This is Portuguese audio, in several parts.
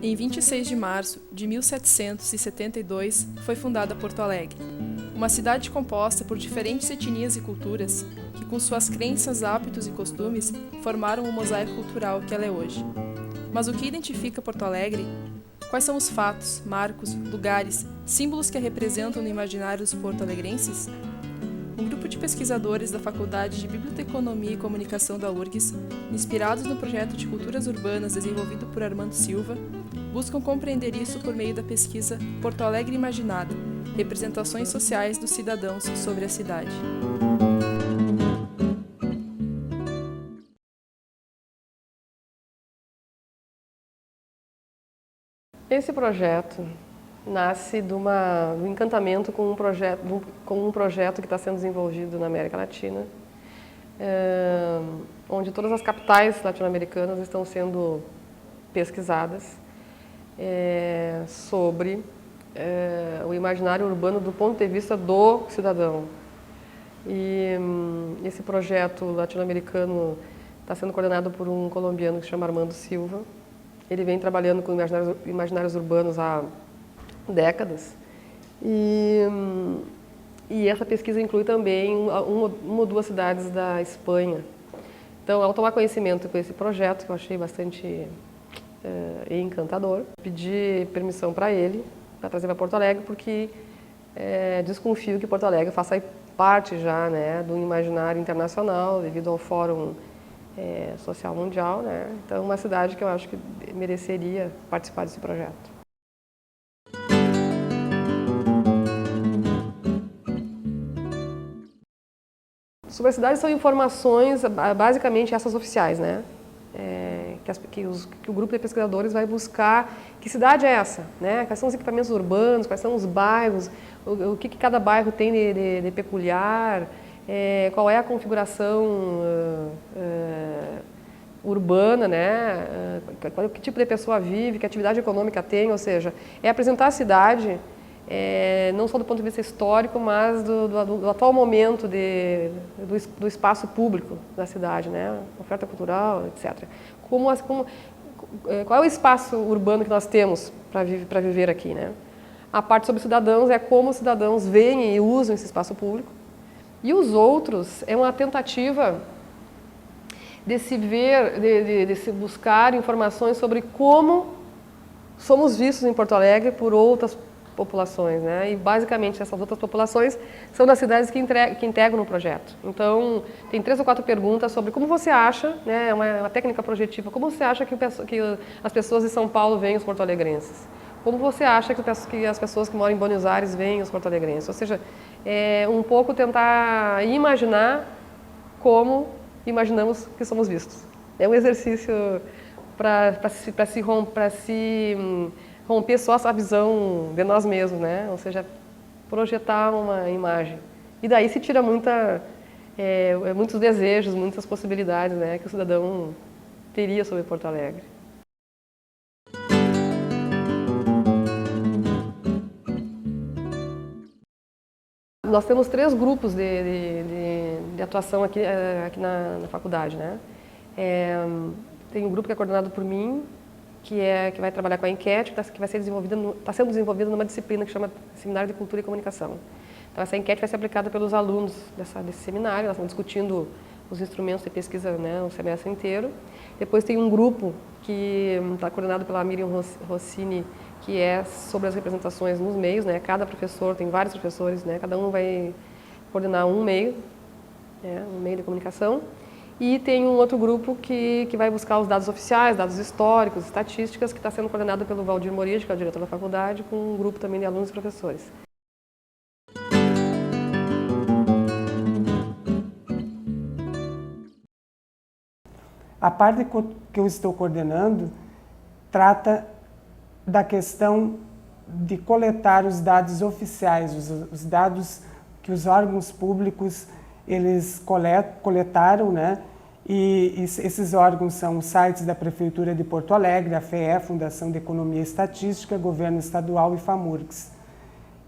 Em 26 de março de 1772 foi fundada Porto Alegre, uma cidade composta por diferentes etnias e culturas que, com suas crenças, hábitos e costumes, formaram o mosaico cultural que ela é hoje. Mas o que identifica Porto Alegre? Quais são os fatos, marcos, lugares, símbolos que a representam no imaginário dos porto-alegrenses? Um grupo de pesquisadores da Faculdade de Biblioteconomia e Comunicação da URGS, inspirados no projeto de culturas urbanas desenvolvido por Armando Silva, buscam compreender isso por meio da pesquisa Porto Alegre Imaginada, representações sociais dos cidadãos sobre a cidade. Esse projeto nasce do encantamento com um projeto que está sendo desenvolvido na América Latina, onde todas as capitais latino-americanas estão sendo pesquisadas sobre o imaginário urbano do ponto de vista do cidadão. E esse projeto latino-americano está sendo coordenado por um colombiano que se chama Armando Silva. Ele vem trabalhando com imaginários urbanos há décadas. E essa pesquisa inclui também uma ou duas cidades da Espanha. Então, ao tomar conhecimento com esse projeto, que eu achei bastante encantador, pedi permissão para ele, para trazer para Porto Alegre, porque desconfio que Porto Alegre faça parte já, né, do imaginário internacional, devido ao Fórum Social Mundial, né? Então, uma cidade que eu acho que mereceria participar desse projeto. Sobre a cidade são informações, basicamente essas oficiais, né? Que o grupo de pesquisadores vai buscar que cidade é essa, né? Quais são os equipamentos urbanos, quais são os bairros, o que cada bairro tem de peculiar, qual é a configuração urbana, né? Que tipo de pessoa vive, que atividade econômica tem, ou seja, é apresentar a cidade não só do ponto de vista histórico, mas do atual momento do espaço público da cidade, né? Oferta cultural, etc. Qual é o espaço urbano que nós temos para viver aqui, né? A parte sobre cidadãos é como os cidadãos veem e usam esse espaço público. E os outros é uma tentativa de se buscar informações sobre como somos vistos em Porto Alegre por outras populações, né? E basicamente essas outras populações são das cidades que integram o projeto. Então, tem 3 ou 4 perguntas sobre como você acha, né, uma técnica projetiva, como você acha que as pessoas de São Paulo veem os porto-alegrenses? Como você acha que as pessoas que moram em Buenos Aires veem os porto-alegrenses? Ou seja, um pouco tentar imaginar como imaginamos que somos vistos. É um exercício para se romper só essa visão de nós mesmos, né? Ou seja, projetar uma imagem. E daí se tira muitos desejos, muitas possibilidades, né, que o cidadão teria sobre Porto Alegre. Nós temos 3 grupos de atuação aqui na faculdade, né? Tem um grupo que é coordenado por mim, que vai trabalhar com a enquete, que vai ser está sendo desenvolvida numa disciplina que chama Seminário de Cultura e Comunicação. Então, essa enquete vai ser aplicada pelos alunos desse seminário, nós estamos discutindo os instrumentos de pesquisa, né, o semestre inteiro. Depois tem um grupo que está coordenado pela Miriam Rossini, que é sobre as representações nos meios, né? Cada professor, tem vários professores, né? Cada um vai coordenar um meio, né? Um meio de comunicação. E tem um outro grupo que vai buscar os dados oficiais, dados históricos, estatísticas, que está sendo coordenado pelo Valdir Morid, que é o diretor da faculdade, com um grupo também de alunos e professores. A parte que eu estou coordenando trata da questão de coletar os dados oficiais, os dados que os órgãos públicos eles coletaram, né? E esses órgãos são os sites da Prefeitura de Porto Alegre, a FEE, Fundação de Economia e Estatística, Governo Estadual e FAMURGS.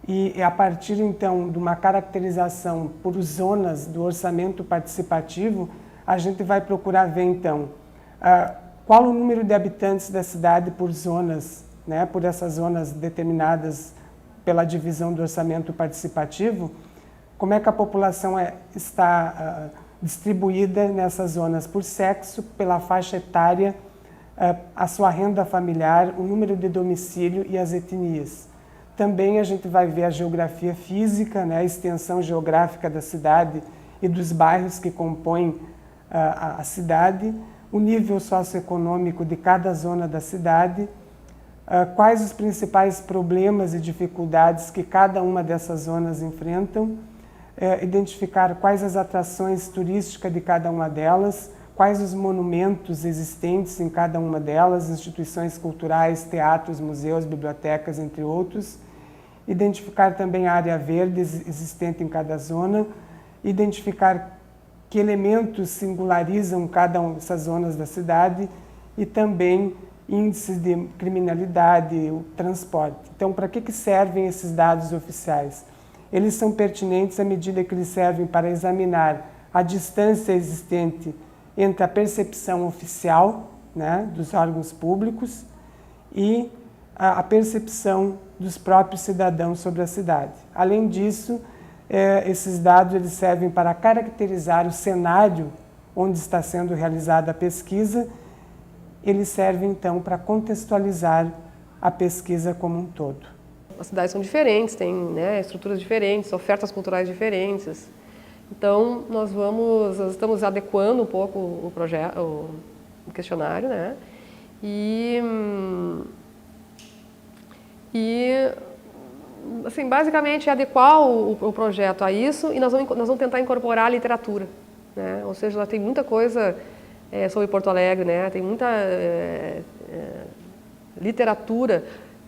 E a partir, então, de uma caracterização por zonas do orçamento participativo, a gente vai procurar ver, então, qual o número de habitantes da cidade por zonas, né, por essas zonas determinadas pela divisão do orçamento participativo, como é que a população está distribuída nessas zonas por sexo, pela faixa etária, a sua renda familiar, o número de domicílio e as etnias. Também a gente vai ver a geografia física, né, a extensão geográfica da cidade e dos bairros que compõem a cidade, o nível socioeconômico de cada zona da cidade, quais os principais problemas e dificuldades que cada uma dessas zonas enfrentam, identificar quais as atrações turísticas de cada uma delas, quais os monumentos existentes em cada uma delas, instituições culturais, teatros, museus, bibliotecas, entre outros. Identificar também a área verde existente em cada zona, identificar que elementos singularizam cada uma dessas zonas da cidade e também índices de criminalidade, o transporte. Então, para que servem esses dados oficiais? Eles são pertinentes à medida que eles servem para examinar a distância existente entre a percepção oficial, né, dos órgãos públicos e a percepção dos próprios cidadãos sobre a cidade. Além disso, esses dados eles servem para caracterizar o cenário onde está sendo realizada a pesquisa. Eles servem, então, para contextualizar a pesquisa como um todo. As cidades são diferentes, têm, né, estruturas diferentes, ofertas culturais diferentes. Então, nós estamos adequando um pouco o projeto, o questionário, né? E assim, basicamente, adequar o projeto a isso e nós vamos tentar incorporar a literatura, né? Ou seja, lá tem muita coisa sobre Porto Alegre, né? Tem muita literatura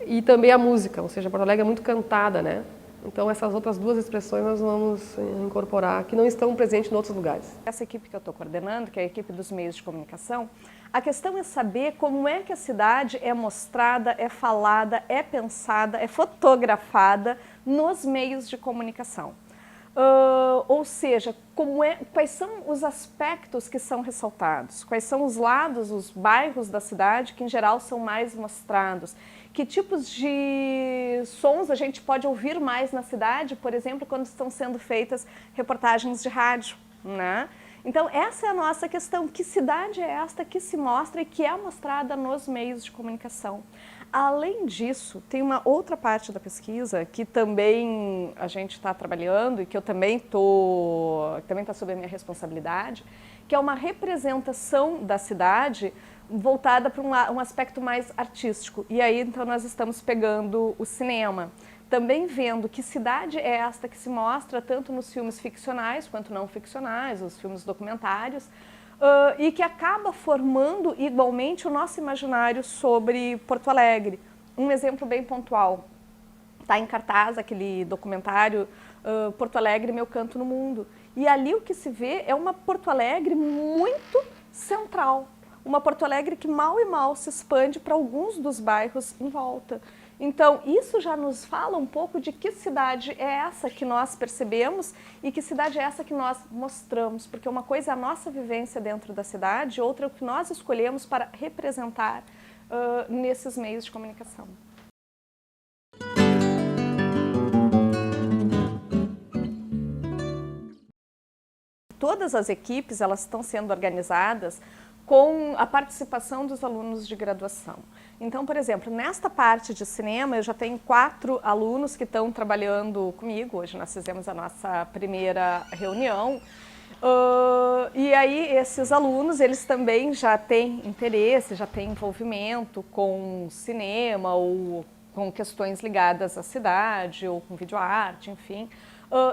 e também a música, ou seja, Porto Alegre é muito cantada, né? Então, essas outras duas expressões nós vamos incorporar, que não estão presentes em outros lugares. Essa equipe que eu estou coordenando, que é a equipe dos meios de comunicação, a questão é saber como é que a cidade é mostrada, é falada, é pensada, é fotografada nos meios de comunicação. Ou seja, quais são os aspectos que são ressaltados, quais são os lados, os bairros da cidade que em geral são mais mostrados, que tipos de sons a gente pode ouvir mais na cidade, por exemplo, quando estão sendo feitas reportagens de rádio, né? Então, essa é a nossa questão, que cidade é esta que se mostra e que é mostrada nos meios de comunicação? Além disso, tem uma outra parte da pesquisa que também a gente está trabalhando e que eu também está sob a minha responsabilidade, que é uma representação da cidade voltada para um aspecto mais artístico. E aí, então, nós estamos pegando o cinema, também vendo que cidade é esta que se mostra tanto nos filmes ficcionais quanto não ficcionais, os filmes documentários, e que acaba formando igualmente o nosso imaginário sobre Porto Alegre. Um exemplo bem pontual, está em cartaz aquele documentário Porto Alegre, Meu Canto no Mundo. E ali o que se vê é uma Porto Alegre muito central, uma Porto Alegre que mal e mal se expande para alguns dos bairros em volta. Então, isso já nos fala um pouco de que cidade é essa que nós percebemos e que cidade é essa que nós mostramos, porque uma coisa é a nossa vivência dentro da cidade, outra é o que nós escolhemos para representar nesses meios de comunicação. Todas as equipes, elas estão sendo organizadas com a participação dos alunos de graduação. Então, por exemplo, nesta parte de cinema, eu já tenho 4 alunos que estão trabalhando comigo. Hoje nós fizemos a nossa primeira reunião. E aí, esses alunos, eles também já têm interesse, já têm envolvimento com cinema ou com questões ligadas à cidade ou com videoarte, enfim.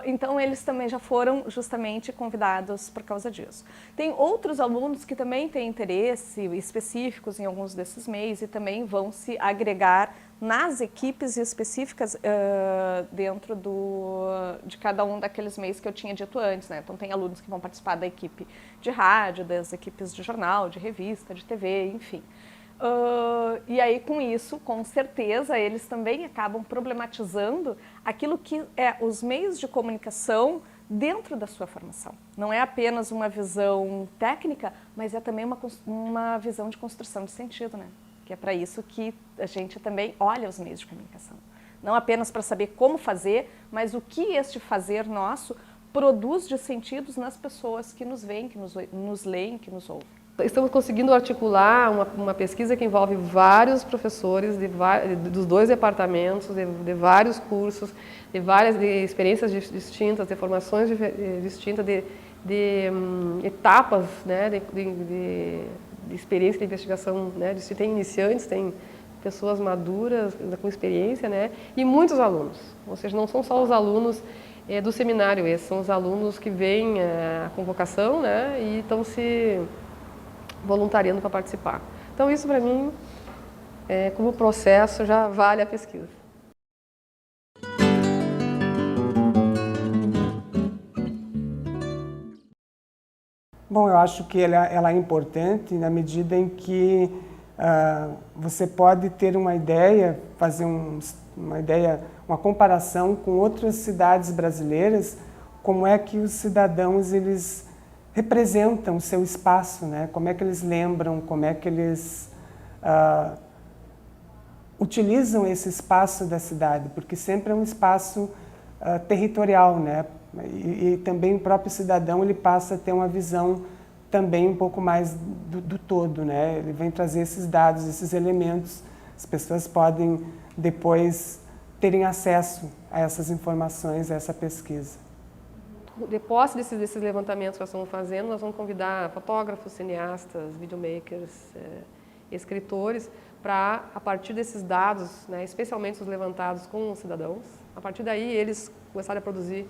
Então, eles também já foram justamente convidados por causa disso. Tem outros alunos que também têm interesse específicos em alguns desses meios e também vão se agregar nas equipes específicas dentro de cada um daqueles meios que eu tinha dito antes, né? Então, tem alunos que vão participar da equipe de rádio, das equipes de jornal, de revista, de TV, enfim. E aí, com isso, com certeza, eles também acabam problematizando aquilo que é os meios de comunicação dentro da sua formação. Não é apenas uma visão técnica, mas é também uma visão de construção de sentido, né? Que é para isso que a gente também olha os meios de comunicação. Não apenas para saber como fazer, mas o que este fazer nosso produz de sentidos nas pessoas que nos veem, que nos leem, que nos ouvem. Estamos conseguindo articular uma pesquisa que envolve vários professores dos 2 departamentos, de vários cursos, de várias experiências distintas, de formações distintas, de etapas, né, de experiência de investigação, né, tem iniciantes, tem pessoas maduras, com experiência, né, e muitos alunos. Ou seja, não são só os alunos do seminário, esses são os alunos que vêm a convocação, né, e estão se voluntariando para participar. Então isso para mim, como processo, já vale a pesquisa. Bom, eu acho que ela é importante na medida em que você pode ter uma ideia, fazer uma comparação com outras cidades brasileiras, como é que os cidadãos eles representam o seu espaço, né? Como é que eles lembram, como é que eles utilizam esse espaço da cidade, porque sempre é um espaço territorial, né? E também o próprio cidadão ele passa a ter uma visão também um pouco mais do todo, né? Ele vem trazer esses dados, esses elementos, as pessoas podem depois terem acesso a essas informações, a essa pesquisa. De posse desses levantamentos que nós estamos fazendo, nós vamos convidar fotógrafos, cineastas, videomakers, escritores, para, a partir desses dados, né, especialmente os levantados com os cidadãos, a partir daí eles começarem a produzir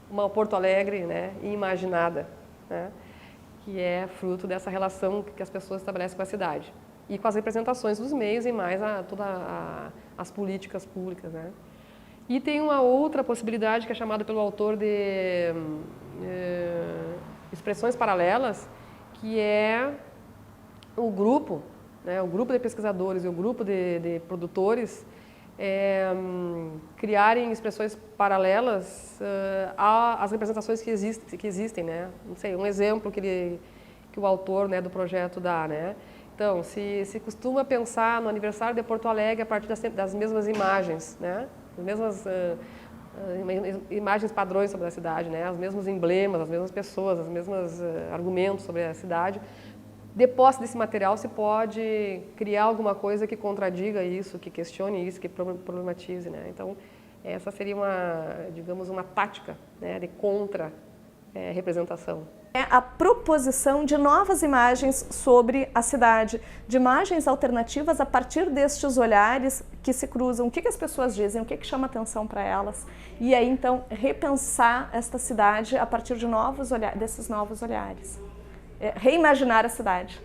uma Porto Alegre, né, imaginada, né, que é fruto dessa relação que as pessoas estabelecem com a cidade. E com as representações dos meios e mais todas as políticas públicas, né. E tem uma outra possibilidade que é chamada pelo autor de expressões paralelas, que é o grupo, né, o grupo de pesquisadores e o grupo de produtores criarem expressões paralelas às representações que existem, né? Não sei, um exemplo que o autor, né, do projeto dá, né? Então, se costuma pensar no aniversário de Porto Alegre a partir das mesmas imagens, né? As mesmas imagens padrões sobre a cidade, né? Os mesmos emblemas, as mesmas pessoas, os mesmos argumentos sobre a cidade. De posse desse material se pode criar alguma coisa que contradiga isso, que questione isso, que problematize, né? Então, essa seria digamos, uma tática, né, de contra-representação. É a proposição de novas imagens sobre a cidade, de imagens alternativas a partir destes olhares que se cruzam. O que as pessoas dizem, o que chama atenção para elas. E aí, então, repensar esta cidade a partir de desses novos olhares. Reimaginar a cidade.